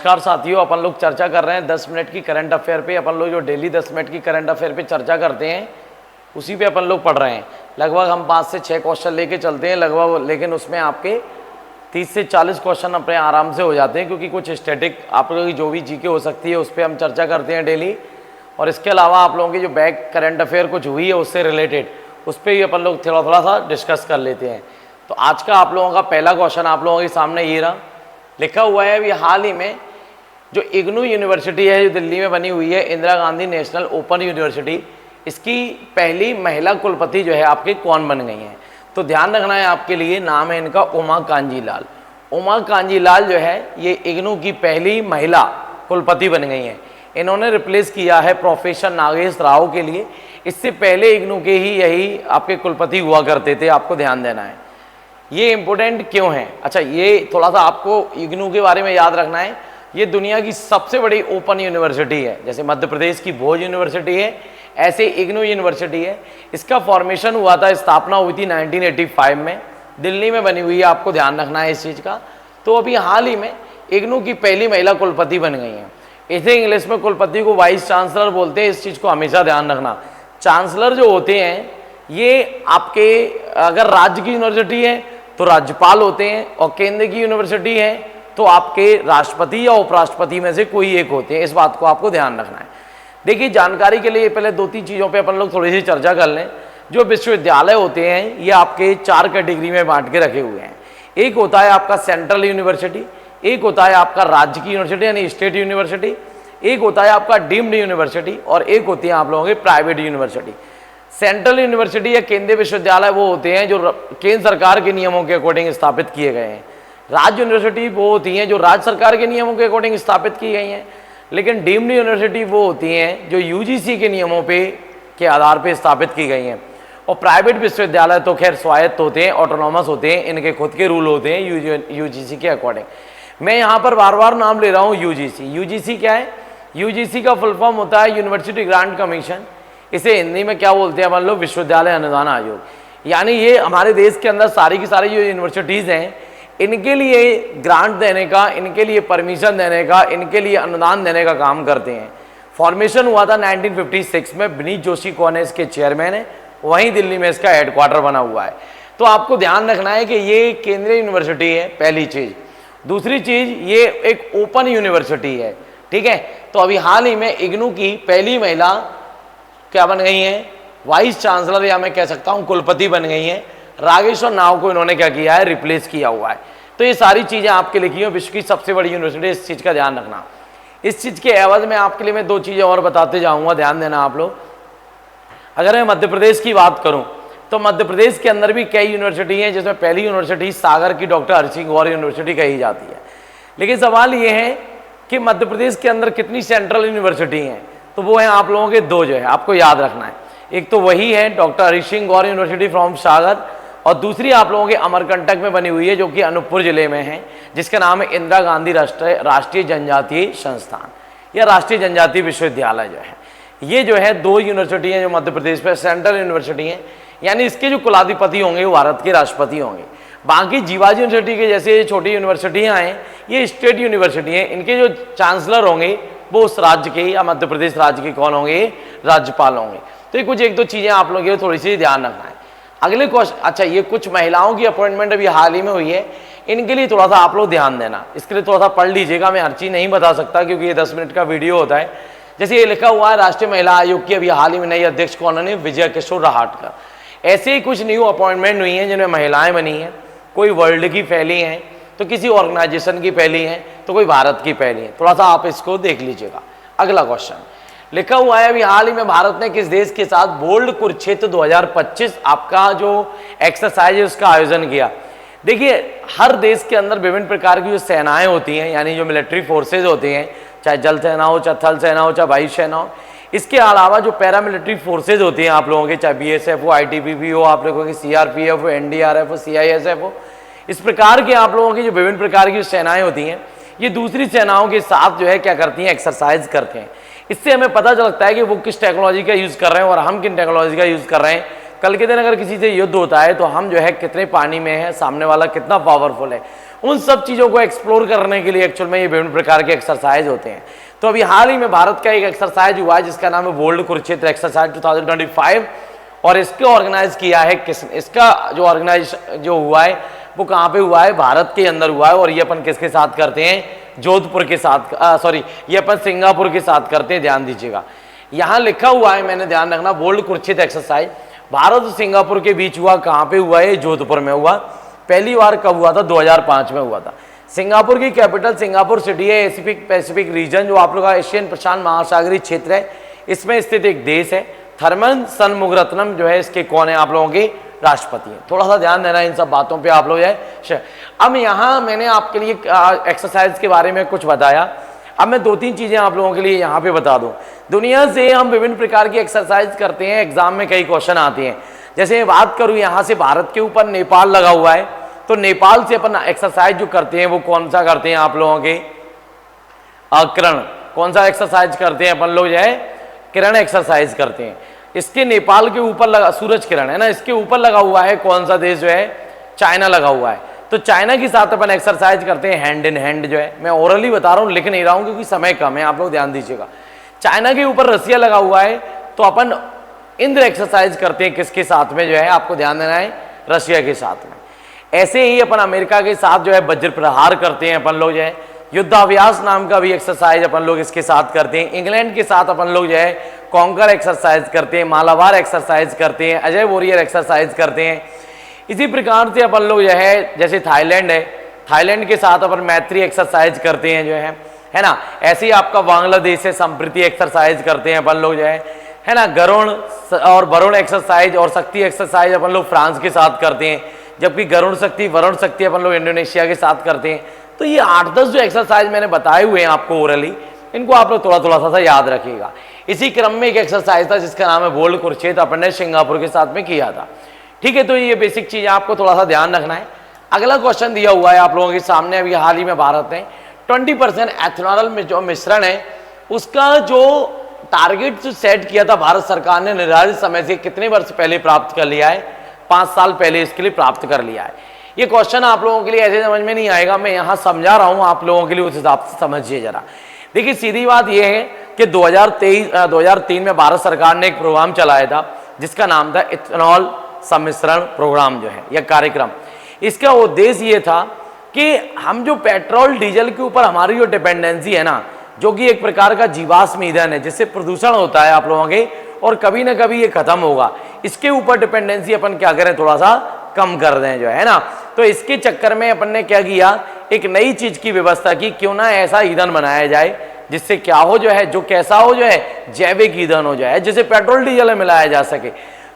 नमस्कार साथियों, अपन लोग चर्चा कर रहे हैं 10 मिनट की करंट अफेयर पे। अपन लोग जो डेली 10 मिनट की करंट अफेयर पे चर्चा करते हैं उसी पे अपन लोग पढ़ रहे हैं। लगभग हम 5 से 6 क्वेश्चन लेके चलते हैं लगभग, लेकिन उसमें आपके 30 से 40 क्वेश्चन अपने आराम से हो जाते हैं, क्योंकि कुछ स्टैटिक आप लोगों की जो भी जीके हो सकती है उस पर हम चर्चा करते हैं डेली। और इसके अलावा आप लोगों की जो बैक करंट अफेयर कुछ हुई है उससे रिलेटेड उस पर ही अपन लोग थोड़ा थोड़ा सा डिस्कस कर लेते हैं। तो आज का आप लोगों का पहला क्वेश्चन आप लोगों के सामने ये रहा, लिखा हुआ है अभी हाल ही में जो इग्नू यूनिवर्सिटी है जो दिल्ली में बनी हुई है, Indira Gandhi national open university, इसकी पहली महिला कुलपति जो है आपके कौन बन गई हैं। तो ध्यान रखना है आपके लिए, नाम है इनका उमा कांजी लाल। उमा कांजी लाल जो है ये इग्नू की पहली महिला कुलपति बन गई हैं। इन्होंने रिप्लेस किया है प्रोफेसर नागेश राव के लिए। इससे पहले इग्नू के ही यही आपके कुलपति हुआ करते थे, आपको ध्यान देना है। ये इंपॉर्टेंट क्यों है? अच्छा, ये थोड़ा सा आपको इग्नू के बारे में याद रखना है। ये दुनिया की सबसे बड़ी ओपन यूनिवर्सिटी है। जैसे मध्य प्रदेश की भोज यूनिवर्सिटी है, ऐसे इग्नू यूनिवर्सिटी है। इसका फॉर्मेशन हुआ था, स्थापना हुई थी 1985 में, दिल्ली में बनी हुई है, आपको ध्यान रखना है इस चीज़ का। तो अभी हाल ही में इग्नू की पहली महिला कुलपति बन गई हैं। इसे इंग्लिश में कुलपति को वाइस चांसलर बोलते हैं। इस चीज़ को हमेशा ध्यान रखना। चांसलर जो होते हैं ये आपके अगर राज्य की यूनिवर्सिटी है तो राज्यपाल होते हैं, और केंद्र की यूनिवर्सिटी है तो आपके राष्ट्रपति या उपराष्ट्रपति में से कोई एक होते हैं। इस बात को आपको ध्यान रखना है। देखिए, जानकारी के लिए पहले 2-3 चीज़ों पे अपन लोग थोड़ी सी चर्चा कर लें। जो विश्वविद्यालय होते हैं ये आपके 4 कैटेगरी में बांट के रखे हुए हैं। एक होता है आपका सेंट्रल यूनिवर्सिटी, एक होता है आपका राज्य की यूनिवर्सिटी यानी स्टेट यूनिवर्सिटी, एक होता है आपका डीम्ड यूनिवर्सिटी, और एक होती है आप लोगों की प्राइवेट यूनिवर्सिटी। सेंट्रल यूनिवर्सिटी या केंद्रीय विश्वविद्यालय वो होते हैं जो केंद्र सरकार के नियमों के अकॉर्डिंग स्थापित किए गए हैं। राज्य यूनिवर्सिटी वो होती हैं जो राज्य सरकार के नियमों के अकॉर्डिंग स्थापित की गई हैं। लेकिन डीम्ड यूनिवर्सिटी वो होती हैं जो यूजीसी के नियमों पे के आधार पे स्थापित की गई हैं। और प्राइवेट विश्वविद्यालय तो खैर स्वायत्त होते हैं, ऑटोनॉमस होते हैं, इनके खुद के रूल होते हैं यूजीसी के अकॉर्डिंग। मैं यहाँ पर बार बार नाम ले रहा हूँ यूजीसी। यूजीसी क्या है? यूजीसी का फुल फॉर्म होता है यूनिवर्सिटी ग्रांट कमीशन। इसे हिंदी में क्या बोलते हैं मान लो, विश्वविद्यालय अनुदान आयोग। यानी ये हमारे देश के अंदर सारी की सारी जो यूनिवर्सिटीज़ हैं इनके लिए ग्रांट देने का, इनके लिए परमिशन देने का, इनके लिए अनुदान देने का काम करते हैं। फॉर्मेशन हुआ था 1956 में, विनीत जोशी कौन है इसके चेयरमैन है, वहीं दिल्ली में इसका हेडक्वार्टर बना हुआ है। तो आपको ध्यान रखना है कि ये केंद्रीय यूनिवर्सिटी है, पहली चीज़। दूसरी चीज़, ये एक ओपन यूनिवर्सिटी है, ठीक है। तो अभी हाल ही में इग्नू की पहली महिला क्या बन गई हैं? वाइस चांसलर, या मैं कह सकता हूं कुलपति बन गई हैं। रागेश्वर नाव को इन्होंने क्या किया है? रिप्लेस किया हुआ है। तो ये सारी चीज़ें आपके लिखी हैं। विश्व की सबसे बड़ी यूनिवर्सिटी, इस चीज़ का ध्यान रखना। इस चीज़ के एवज में आपके लिए मैं 2 चीज़ें और बताते जाऊँगा, ध्यान देना आप लोग। अगर मैं मध्य प्रदेश की बात करूँ तो मध्य प्रदेश के अंदर भी कई यूनिवर्सिटी हैं, जिसमें पहली यूनिवर्सिटी सागर की डॉक्टर हरि सिंह गौर यूनिवर्सिटी कही जाती है। लेकिन सवाल ये है कि मध्य प्रदेश के अंदर कितनी सेंट्रल यूनिवर्सिटी हैं? तो वो है आप लोगों के 2 जो है, आपको याद रखना है। एक तो वही है doctor Hari Singh Gour university from Sagar, और दूसरी आप लोगों के अमरकंटक में बनी हुई है जो कि अनूपपुर जिले में है, जिसका नाम है इंदिरा गांधी राष्ट्रीय जनजातीय संस्थान या राष्ट्रीय जनजातीय विश्वविद्यालय जो है। ये जो है 2 यूनिवर्सिटी हैं जो मध्य प्रदेश में सेंट्रल यूनिवर्सिटी हैं, यानी इसके जो कुलाधिपति होंगे वो भारत के राष्ट्रपति होंगे। बाकी जीवाजी यूनिवर्सिटी के जैसे छोटी यूनिवर्सिटियाँ हैं ये स्टेट यूनिवर्सिटी हैं, इनके जो चांसलर होंगे वो उस राज्य के या मध्य प्रदेश राज्य के कौन होंगे? राज्यपाल होंगे। तो ये कुछ 1-2 चीज़ें आप लोगों को थोड़ी सी ध्यान रखना है। अगले क्वेश्चन, अच्छा ये कुछ महिलाओं की अपॉइंटमेंट अभी हाल ही में हुई है, इनके लिए थोड़ा सा आप लोग ध्यान देना। इसके लिए थोड़ा सा पढ़ लीजिएगा, मैं हर चीज़ नहीं बता सकता क्योंकि ये 10 मिनट का वीडियो होता है। जैसे ये लिखा हुआ है राष्ट्रीय महिला आयोग की अभी हाल ही में नई अध्यक्ष कौन है? विजय किशोर रहाटकर। ऐसे ही कुछ न्यू अपॉइंटमेंट हुई हैं जिनमें महिलाएं बनी हैं। कोई वर्ल्ड की पहली हैं, तो किसी ऑर्गेनाइजेशन की पहली हैं, तो कोई भारत की पहली है। थोड़ा सा आप इसको देख लीजिएगा। अगला क्वेश्चन लिखा हुआ है अभी हाल ही में भारत ने किस देश के साथ बोल्ड कुरुक्षेत्र 2025 आपका जो एक्सरसाइज है उसका आयोजन किया? देखिए, हर देश के अंदर विभिन्न प्रकार की जो सेनाएं होती हैं, यानी जो मिलिट्री फोर्सेज होती हैं, चाहे जल सेना हो, चाहे थल सेना हो, चाहे वायु सेना हो, इसके अलावा जो पैरामिलिट्री फोर्सेज होती हैं आप लोगों के, चाहे बीएसएफ हो, आईटीबीपी हो, आप लोगों की सीआरपीएफ हो, एनडीआरएफ हो, सीआईएसएफ हो, इस प्रकार के आप लोगों की जो विभिन्न प्रकार की सेनाएं होती हैं ये दूसरी सेनाओं के साथ जो है क्या करती हैं? एक्सरसाइज करते हैं। इससे हमें पता चलता है कि वो किस टेक्नोलॉजी का यूज़ कर रहे हैं और हम किन टेक्नोलॉजी का यूज़ कर रहे हैं। कल के दिन अगर किसी से युद्ध होता है तो हम जो है कितने पानी में है, सामने वाला कितना पावरफुल है, उन सब चीज़ों को एक्सप्लोर करने के लिए एक्चुअल में ये विभिन्न प्रकार के एक्सरसाइज होते हैं। तो अभी हाल ही में भारत का एक एक्सरसाइज हुआ है जिसका नाम है बोल्ड कुरुक्षेत्र एक्सरसाइज 2025, और इसको ऑर्गेनाइज किया है इसका जो ऑर्गेनाइज जो हुआ है वो कहाँ पे हुआ है, भारत के अंदर हुआ है। और ये अपन किसके साथ करते हैं, जोधपुर के साथ, सॉरी ये अपन सिंगापुर के साथ करते हैं, ध्यान दीजिएगा। यहाँ लिखा हुआ है, मैंने ध्यान रखना, बोल्ड कुरुक्षेत्र एक्सरसाइज भारत और सिंगापुर के बीच हुआ। कहाँ पे हुआ है, जोधपुर में हुआ। पहली बार कब हुआ था, 2005 में हुआ था। सिंगापुर की कैपिटल सिंगापुर सिटी है। पैसिफिक रीजन जो आप लोग का एशियन प्रशांत महासागरीय क्षेत्र है, इसमें स्थित एक देश है। थर्मन सनमुगरत्नम जो है इसके कौन है, आप लोगों के राष्ट्रपति हैं। थोड़ा सा ध्यान देना इन सब बातों पे आप लोग है। अब यहाँ मैंने आपके लिए एक्सरसाइज के बारे में कुछ बताया। अब मैं 2-3 चीजें आप लोगों के लिए यहाँ पे बता दूं। दुनिया से हम विभिन्न प्रकार की एक्सरसाइज करते हैं, एग्जाम में कई क्वेश्चन आते हैं। जैसे मैं बात करूं यहाँ से, भारत के ऊपर नेपाल लगा हुआ है, तो नेपाल से अपन एक्सरसाइज जो करते हैं वो कौन सा करते हैं, आप लोगों के किरण, कौन सा एक्सरसाइज करते हैं अपन लोग जो है, किरण एक्सरसाइज करते हैं। इसके नेपाल के ऊपर लगा, सूरज किरण है ना, इसके ऊपर लगा हुआ है कौन सा देश जो है, चाइना लगा हुआ है। तो चाइना के साथ अपन एक्सरसाइज करते हैं हैंड इन हैंड जो है। मैं ओरली बता रहा हूँ, लिख नहीं रहा हूँ क्योंकि समय कम है, आप लोग ध्यान दीजिएगा। चाइना के ऊपर रसिया लगा हुआ है, तो अपन इंद्र एक्सरसाइज करते हैं किसके साथ में जो है, आपको ध्यान देना है, रशिया के साथ में। ऐसे ही अपन अमेरिका के साथ जो है वज्र प्रहार करते हैं अपन लोग जो है। युद्धाभ्यास नाम का भी एक्सरसाइज अपन लोग इसके साथ करते हैं। इंग्लैंड के साथ अपन लोग जो है कॉन्कर एक्सरसाइज करते हैं, मालाबार एक्सरसाइज करते हैं, अजय वॉरियर एक्सरसाइज करते हैं। इसी प्रकार से अपन लोग जो है, जैसे थाईलैंड है, थाईलैंड के साथ अपन मैत्री एक्सरसाइज करते हैं जो है ना। ऐसे ही आपका बांग्लादेश से संप्रीति एक्सरसाइज करते हैं अपन लोग जो है ना। गरुण और वरुण एक्सरसाइज और शक्ति एक्सरसाइज अपन लोग फ्रांस के साथ करते हैं, जबकि गरुण शक्ति वरुण शक्ति अपन लोग इंडोनेशिया के साथ करते हैं। तो ये 8-10 जो एक्सरसाइज मैंने बताए हुए हैं आपको ओरली, इनको आप लोग थोड़ा सा याद रखिएगा। इसी क्रम में एक एक्सरसाइज था जिसका नाम है बोल्ड कुरुक्षेत्र, अपन ने सिंगापुर के साथ में किया था। ठीक है, तो ये बेसिक चीज आपको थोड़ा सा ध्यान रखना है। अगला क्वेश्चन दिया हुआ है आप लोगों के सामने, अभी हाल ही में भारत ने 20% एथेनॉल में जो मिश्रण है उसका जो टारगेट जो सेट किया था भारत सरकार ने निर्धारित समय से कितने वर्ष पहले प्राप्त कर लिया है, 5 साल पहले इसके लिए प्राप्त कर लिया है। ये क्वेश्चन आप लोगों के लिए ऐसे समझ में नहीं आएगा, मैं यहाँ समझा रहा हूँ आप लोगों के लिए, उस हिसाब से समझिए जरा। देखिए सीधी बात यह है कि 2003 में भारत सरकार ने एक प्रोग्राम चलाया था जिसका नाम था इथेनॉल सम्मिश्रण प्रोग्राम जो है, यह कार्यक्रम। इसका उद्देश्य ये था कि हम जो पेट्रोल डीजल के ऊपर हमारी जो डिपेंडेंसी है ना, जो कि एक प्रकार का जीवाश्म ईंधन है जिससे प्रदूषण होता है आप लोगों के, और कभी ना कभी ये खत्म होगा, इसके ऊपर डिपेंडेंसी अपन क्या करें, थोड़ा सा कम कर दें जो है ना। तो इसके चक्कर में अपन ने क्या किया, एक नई चीज की व्यवस्था की, क्यों ना ऐसा ईंधन बनाया जाए जिससे क्या हो जो है, जो कैसा हो जो है, जैविक ईंधन हो जाए, जिसे पेट्रोल डीजल में मिलाया जा सके।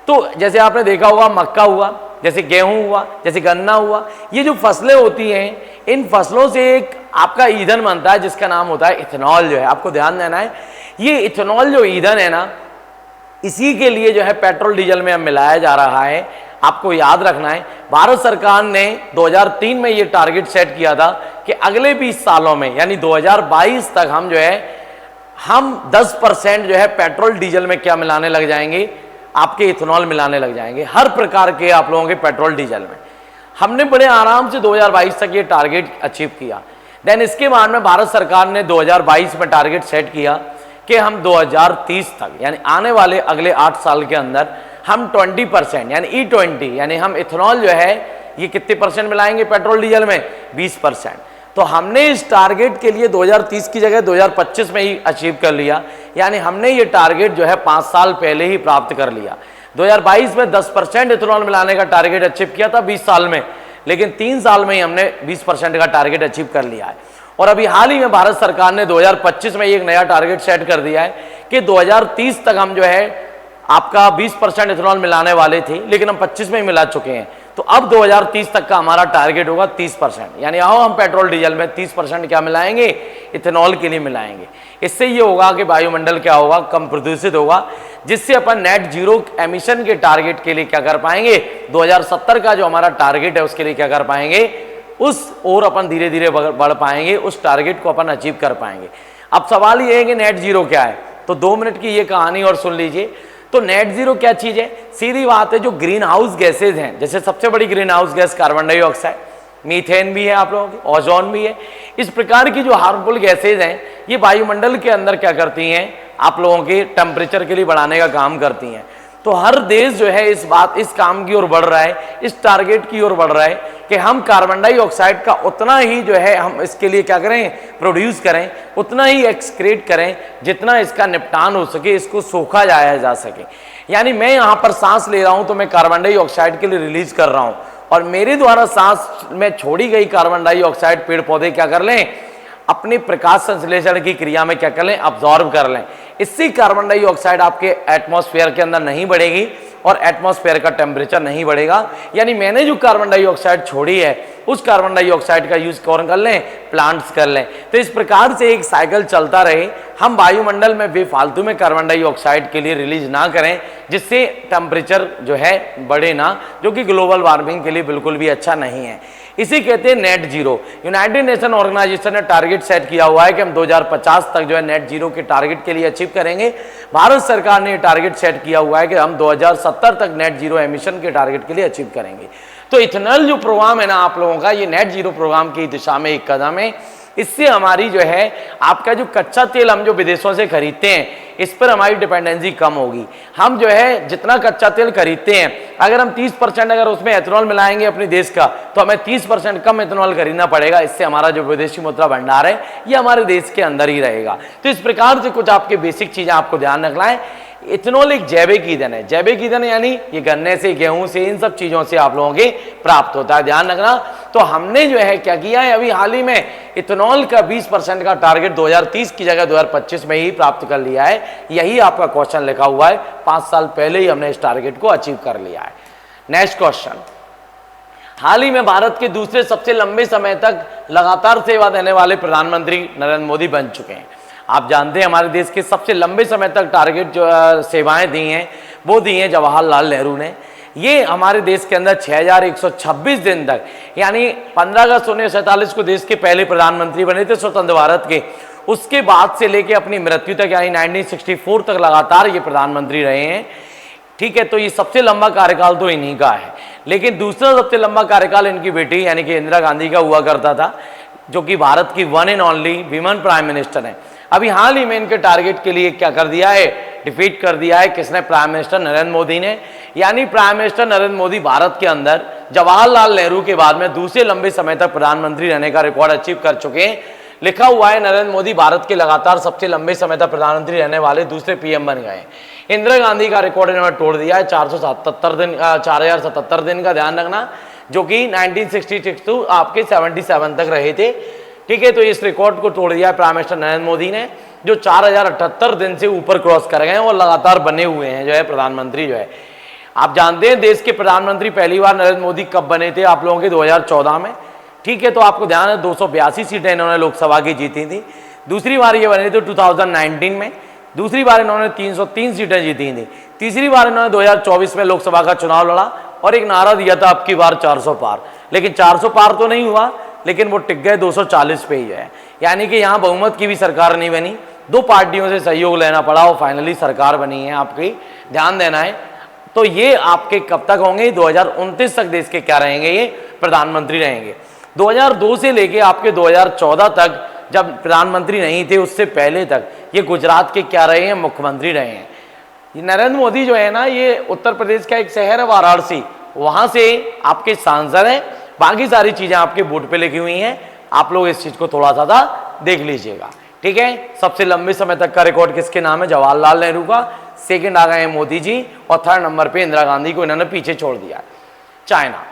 तो जैसे आपने देखा होगा मक्का हुआ, जैसे गेहूं हुआ, जैसे गन्ना हुआ, ये जो फसलें होती हैं, इन फसलों से एक आपका ईंधन बनता है जिसका नाम होता है इथेनॉल जो है। आपको ध्यान देना है, ये इथेनॉल जो ईंधन है ना, इसी के लिए जो है पेट्रोल डीजल में अब मिलाया जा रहा है। आपको याद रखना है, भारत सरकार ने 2003 में ये टारगेट सेट किया था कि अगले 20 सालों में, यानी 2022 तक हम जो है, हम 10% जो है पेट्रोल डीजल में क्या मिलाने लग जाएंगे, आपके इथेनॉल मिलाने लग जाएंगे, हर प्रकार के आप लोगों के पेट्रोल डीजल में। हमने बड़े आराम से 2022 तक ये टारगेट अचीव किया। देन इसके बाद में भारत सरकार ने 2022 में टारगेट सेट किया कि हम 2030 तक, यानी आने वाले अगले 8 साल के अंदर हम 20% यानी E20 यानी हम इथेनॉल जो है ये कितने परसेंट मिलाएंगे पेट्रोल डीजल में, 20%। तो हमने इस टारगेट के लिए 2030 की जगह 2025 में ही अचीव कर लिया, यानी हमने ये टारगेट जो है 5 साल पहले ही प्राप्त कर लिया। 2022 में 10% इथेनॉल मिलाने का टारगेट अचीव किया था 20 साल में, लेकिन 3 साल में ही हमने 20% का टारगेट अचीव कर लिया है। और अभी हाल ही में भारत सरकार ने 2025 में एक नया टारगेट सेट कर दिया है कि 2030 तक हम जो है आपका 20% इथेनॉल मिलाने वाले थे, लेकिन हम 25 में ही मिला चुके हैं। तो अब 2030 तक का हमारा टारगेट होगा 30%, यानी आओ हम पेट्रोल डीजल में 30% क्या मिलाएंगे, इथेनॉल के लिए मिलाएंगे। इससे ये होगा कि वायुमंडल क्या होगा, कम प्रदूषित होगा, जिससे अपन नेट जीरो एमिशन के टारगेट के लिए क्या कर पाएंगे, 2070 का जो हमारा टारगेट है उसके लिए क्या कर पाएंगे, उस और अपन धीरे धीरे बढ़ पाएंगे, उस टारगेट को अपन अचीव कर पाएंगे। अब सवाल ये है कि नेट जीरो क्या है, तो 2 मिनट की ये कहानी और सुन लीजिए। तो नेट जीरो क्या चीज है, सीधी बात है, जो ग्रीन हाउस गैसेज हैं, जैसे सबसे बड़ी green house gas carbon dioxide, methane भी है आप लोगों की, ओजोन भी है। इस प्रकार की जो हार्मफुल गैसेज हैं ये वायुमंडल के अंदर क्या करती हैं, आप लोगों के टेम्परेचर के लिए बढ़ाने का काम करती हैं। तो हर देश जो है इस काम की ओर बढ़ रहा है, इस टारगेट की ओर बढ़ रहा है कि हम कार्बन डाइऑक्साइड का उतना ही जो है हम इसके लिए क्या करें, प्रोड्यूस करें, उतना ही एक्सक्रीट करें जितना इसका निपटान हो सके, इसको सोखा जाया जा सके। यानी मैं यहाँ पर सांस ले रहा हूँ तो मैं कार्बन डाइऑक्साइड के लिए रिलीज कर रहा हूँ, और मेरे द्वारा सांस में छोड़ी गई कार्बन डाइऑक्साइड पेड़ पौधे क्या कर लें, अपने प्रकाश संश्लेषण की क्रिया में क्या कर लें, अब्जॉर्ब कर लें। इससे कार्बन डाइऑक्साइड आपके एटमॉस्फेयर के अंदर नहीं बढ़ेगी और एटमॉस्फेयर का टेम्परेचर नहीं बढ़ेगा। यानी मैंने जो कार्बन डाइऑक्साइड छोड़ी है उस कार्बन डाइऑक्साइड का यूज कौन कर लें, प्लांट्स कर लें। तो इस प्रकार से एक साइकिल चलता रहे, हम वायुमंडल में बेफालतू में कार्बन डाइऑक्साइड के लिए रिलीज ना करें जिससे टेम्परेचर जो है बढ़े ना, जो कि ग्लोबल वार्मिंग के लिए बिल्कुल भी अच्छा नहीं है। इसी कहते हैं net zero. United nation organisation ने टारगेट सेट किया हुआ है कि हम 2050 तक जो है नेट जीरो के टारगेट के लिए अचीव करेंगे। भारत सरकार ने टारगेट सेट किया हुआ है कि हम 2070 तक नेट जीरो एमिशन के टारगेट के लिए अचीव करेंगे। तो इथेनॉल जो प्रोग्राम है ना आप लोगों का, ये नेट जीरो प्रोग्राम की दिशा में एक कदम है। इससे हमारी जो है आपका जो कच्चा तेल हम जो विदेशों से खरीदते हैं इस पर हमारी डिपेंडेंसी कम होगी। हम जो है जितना कच्चा तेल खरीदते हैं, अगर हम 30% अगर उसमें एथेनॉल मिलाएंगे अपने देश का, तो हमें 30% कम एथेनॉल खरीदना पड़ेगा। इससे हमारा जो विदेशी मुद्रा भंडार है ये हमारे देश के अंदर ही रहेगा। तो इस प्रकार से कुछ आपके बेसिक चीजें आपको ध्यान रखना है। इथेनॉल एक जैविक ईंधन है। जैविक ईंधन यानी ये गन्ने से, गेहूं से, इन सब चीजों से आप लोगों के प्राप्त होता है, ध्यान रखना। तो हमने जो है क्या किया है, अभी हाल ही में इथेनॉल का 20% का टारगेट 2030 की जगह 2025 में ही प्राप्त कर लिया है। यही आपका क्वेश्चन लिखा हुआ है, 5 साल पहले ही हमने इस टारगेट को अचीव कर लिया है। नेक्स्ट क्वेश्चन, हाल ही में भारत के दूसरे सबसे लंबे समय तक लगातार सेवा देने वाले प्रधानमंत्री नरेंद्र मोदी बन चुके हैं। आप जानते हैं हमारे देश के सबसे लंबे समय तक टारगेट जो सेवाएं दी हैं वो दी हैं जवाहरलाल नेहरू ने। ये हमारे देश के अंदर 6126 दिन तक, यानी 15 अगस्त 1947 को देश के पहले प्रधानमंत्री बने थे स्वतंत्र भारत के। उसके बाद से लेके अपनी मृत्यु तक यानी 1964 तक लगातार ये प्रधानमंत्री रहे हैं। ठीक है, तो ये सबसे लंबा कार्यकाल तो इन्हीं का है। लेकिन दूसरा सबसे लंबा कार्यकाल इनकी बेटी यानी कि इंदिरा गांधी का हुआ करता था, जो कि भारत की one and only women prime minister है। अभी हाल ही में इनके टारगेट के लिए क्या कर दिया है, डिफीट कर दिया है। किसने? प्राइम मिनिस्टर नरेंद्र मोदी ने। यानी प्राइम मिनिस्टर नरेंद्र मोदी भारत के अंदर जवाहरलाल नेहरू के बाद में दूसरे लंबे समय तक प्रधानमंत्री रहने का रिकॉर्ड अचीव कर चुके हैं। लिखा हुआ है नरेंद्र मोदी भारत के लगातार सबसे लंबे समय तक प्रधानमंत्री रहने वाले दूसरे पीएम बन गए। इंदिरा गांधी का रिकॉर्ड इन्होंने तोड़ दिया है, 4077 दिन का, ध्यान रखना, जो कि 1966 टू आपके 77 तक रहे थे। ठीक है, तो इस रिकॉर्ड को तोड़ दिया है प्राइम मिनिस्टर नरेंद्र मोदी ने, जो 4078 दिन से ऊपर क्रॉस कर गए हैं और लगातार बने हुए हैं जो है प्रधानमंत्री जो है। आप जानते हैं देश के प्रधानमंत्री पहली बार नरेंद्र मोदी कब बने थे आप लोगों के? 2014 में। ठीक है, तो आपको ध्यान है 282 सीटें इन्होंने लोकसभा की जीती थी। दूसरी बार ये बने थे 2019 में। दूसरी बार इन्होंने 303 सीटें जीती थी। तीसरी बार इन्होंने 2024 में लोकसभा का चुनाव लड़ा और एक नारा दिया था अब की बार 400 पार। लेकिन 400 पार तो नहीं हुआ, लेकिन वो टिक गए 240 पे ही है। यानी कि यहाँ बहुमत की भी सरकार नहीं बनी, 2 पार्टियों से सहयोग लेना पड़ा और फाइनली सरकार बनी है आपकी, ध्यान देना है। तो ये आपके कब तक होंगे? 2029 तक देश के क्या रहेंगे? ये प्रधानमंत्री रहेंगे। 2002 से लेके आपके 2014 तक जब प्रधानमंत्री नहीं थे उससे पहले तक ये गुजरात के क्या रहे हैं? मुख्यमंत्री रहे हैं। नरेंद्र मोदी जो है ना, ये उत्तर प्रदेश का एक शहर है वाराणसी, वहां से आपके सांसद हैं। बाकी सारी चीजें आपके बोर्ड पे लिखी हुई हैं, आप लोग इस चीज को थोड़ा सा देख लीजिएगा। ठीक है, सबसे लंबे समय तक का रिकॉर्ड किसके नाम है? जवाहरलाल नेहरू का। सेकंड आ गए हैं मोदी जी और थर्ड नंबर पे इंदिरा गांधी को इन्होंने पीछे छोड़ दिया। चाइना।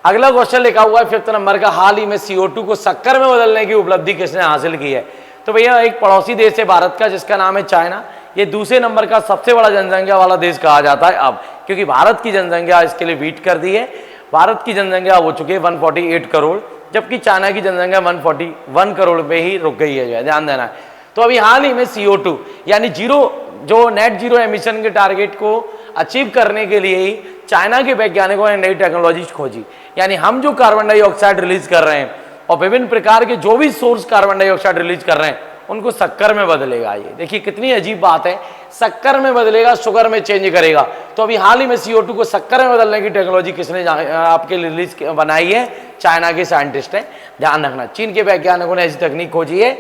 अगला क्वेश्चन लिखा हुआ है 5th नंबर का, हाल ही में CO2 को शक्कर में बदलने की उपलब्धि किसने हासिल की है? तो भैया एक पड़ोसी देश है भारत का जिसका नाम है चाइना। ये दूसरे नंबर का सबसे बड़ा जनसंख्या वाला देश कहा जाता है अब, क्योंकि भारत की जनसंख्या इसके लिए बीट कर दी है। भारत की जनसंख्या हो चुकी है 148 करोड़, जबकि चाइना की जनसंख्या 141 करोड़ पे ही रुक गई है, ध्यान देना है। तो अभी हाल ही में CO2 यानी जो नेट जीरो एमिशन के टारगेट को अचीव करने के लिए ही चाइना के वैज्ञानिकों ने नई टेक्नोलॉजीज खोजी। यानी हम जो कार्बन डाइऑक्साइड रिलीज कर रहे हैं और विभिन्न प्रकार के जो भी सोर्स कार्बन डाइऑक्साइड रिलीज कर रहे हैं उनको शक्कर में बदलेगा। ये देखिए कितनी अजीब बात है, शक्कर में बदलेगा, शुगर में चेंज करेगा। तो अभी हाल ही में CO2 को शक्कर में बदलने की टेक्नोलॉजी किसने आपके रिलीज बनाई है? चाइना के साइंटिस्ट हैं, ध्यान रखना। चीन के वैज्ञानिकों ने ऐसी तकनीक खोजी है,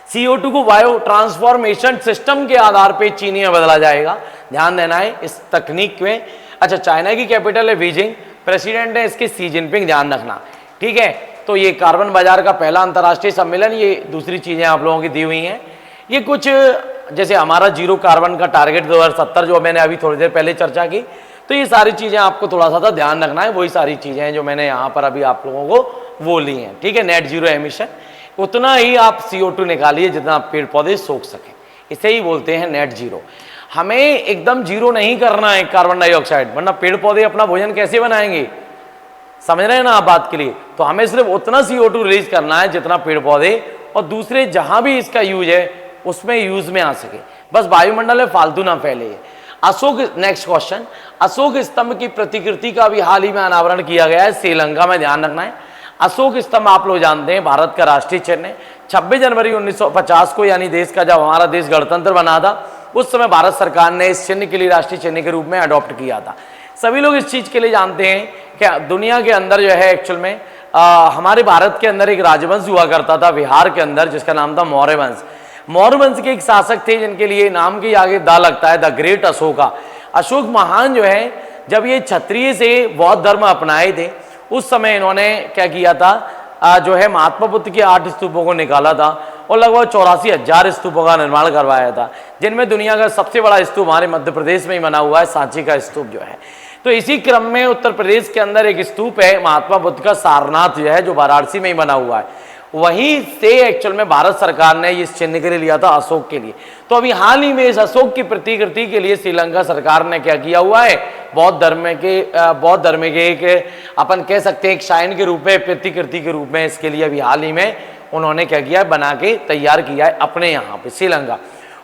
CO2 को बायो ट्रांसफॉर्मेशन सिस्टम के आधार पर चीनी में बदला जाएगा, ध्यान देना है इस तकनीक में। अच्छा, चाइना की कैपिटल है बीजिंग, प्रेसिडेंट है इसके शी जिनपिंग, ध्यान रखना, ठीक है। तो ये कार्बन बाजार का पहला अंतर्राष्ट्रीय सम्मेलन, ये दूसरी चीजें आप लोगों की दी हुई हैं। ये कुछ जैसे हमारा जीरो कार्बन का टारगेट 2070 जो मैंने अभी थोड़ी देर पहले चर्चा की, तो ये सारी चीजें आपको थोड़ा सा ध्यान रखना है। वही सारी चीजें हैं जो मैंने यहाँ पर अभी आप लोगों को वो ली हैं, ठीक है। नेट जीरो एमिशन, उतना ही आप CO2 निकालिए जितना पेड़ पौधे सोख सकें, इसे ही बोलते हैं नेट जीरो। हमें एकदम जीरो नहीं करना है कार्बन डाइऑक्साइड, वरना पेड़ पौधे अपना भोजन कैसे बनाएंगे, समझ रहे हैं ना आप बात के लिए। तो हमें सिर्फ उतना CO2 रिलीज करना है जितना पेड़ पौधे और दूसरे जहां भी इसका यूज है उसमें यूज में आ सके, बस वायुमंडल में फालतू ना फैले। अशोक, नेक्स्ट क्वेश्चन, अशोक स्तंभ की प्रतिकृति का भी हाल ही में अनावरण किया गया है श्रीलंका में, ध्यान रखना है। अशोक स्तंभ आप लोग जानते हैं भारत का राष्ट्रीय चिन्ह है। 26 जनवरी 1950 को, यानी देश का जब हमारा देश गणतंत्र बना था, उस समय भारत सरकार ने इस चिन्ह के लिए राष्ट्रीय चिन्ह के रूप में अडॉप्ट किया था। सभी लोग इस चीज के लिए जानते हैं कि दुनिया के अंदर जो है एक्चुअल में हमारे भारत के अंदर एक राजवंश हुआ करता था बिहार के अंदर, जिसका नाम था मौर्य वंश। मौर्य वंश के एक शासक थे जिनके लिए नाम के आगे दा लगता है, द ग्रेट अशोका। अशोक महान जो है, जब ये क्षत्रिय से बौद्ध धर्म अपनाए थे, उस समय इन्होंने क्या किया था, जो है महात्मा बुद्ध के 8 स्तूपों को निकाला था और लगभग 84,000 स्तूपों का निर्माण करवाया था, जिनमें दुनिया का सबसे बड़ा स्तूप हमारे मध्य प्रदेश में ही बना हुआ है, सांची का स्तूप जो है। तो इसी क्रम में उत्तर प्रदेश के अंदर एक स्तूप है महात्मा बुद्ध का, सारनाथ जो है, जो वाराणसी में ही बना हुआ है। वहीं से एक्चुअल में भारत सरकार ने इस चिन्ह के लिए लिया था, अशोक के लिए। तो अभी हाल ही में इस अशोक की प्रतिकृति के लिए श्रीलंका सरकार ने क्या किया हुआ है, बौद्ध धर्म के एक अपन कह सकते हैं एक शाइन के रूप में, प्रतिकृति के रूप में, इसके लिए अभी हाल ही में उन्होंने क्या किया है, बना के तैयार किया है अपने यहाँ पे श्रीलंका।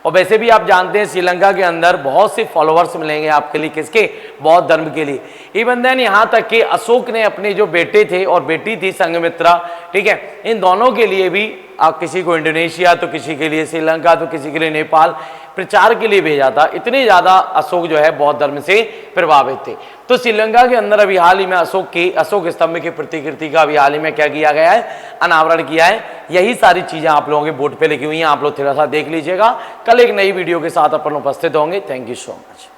और वैसे भी आप जानते हैं श्रीलंका के अंदर बहुत से फॉलोअर्स मिलेंगे आपके लिए, किसके, बौद्ध धर्म के लिए। इवन देन यहाँ तक कि अशोक ने अपने जो बेटे थे और बेटी थी संघमित्रा, ठीक है, इन दोनों के लिए भी किसी को इंडोनेशिया, तो किसी के लिए श्रीलंका, तो किसी के लिए नेपाल प्रचार के लिए भेजा था। इतने ज्यादा अशोक जो है बौद्ध धर्म से प्रभावित थे। तो श्रीलंका के अंदर अभी हाल ही में अशोक स्तंभ की प्रतिकृति का अभी हाल ही में क्या किया गया है, अनावरण किया है। यही सारी चीजें आप लोगों के बोर्ड पे लिखी हुई हैं, आप लोग थोड़ा सा देख लीजिएगा। कल एक नई वीडियो के साथ अपन उपस्थित होंगे। Thank you so much.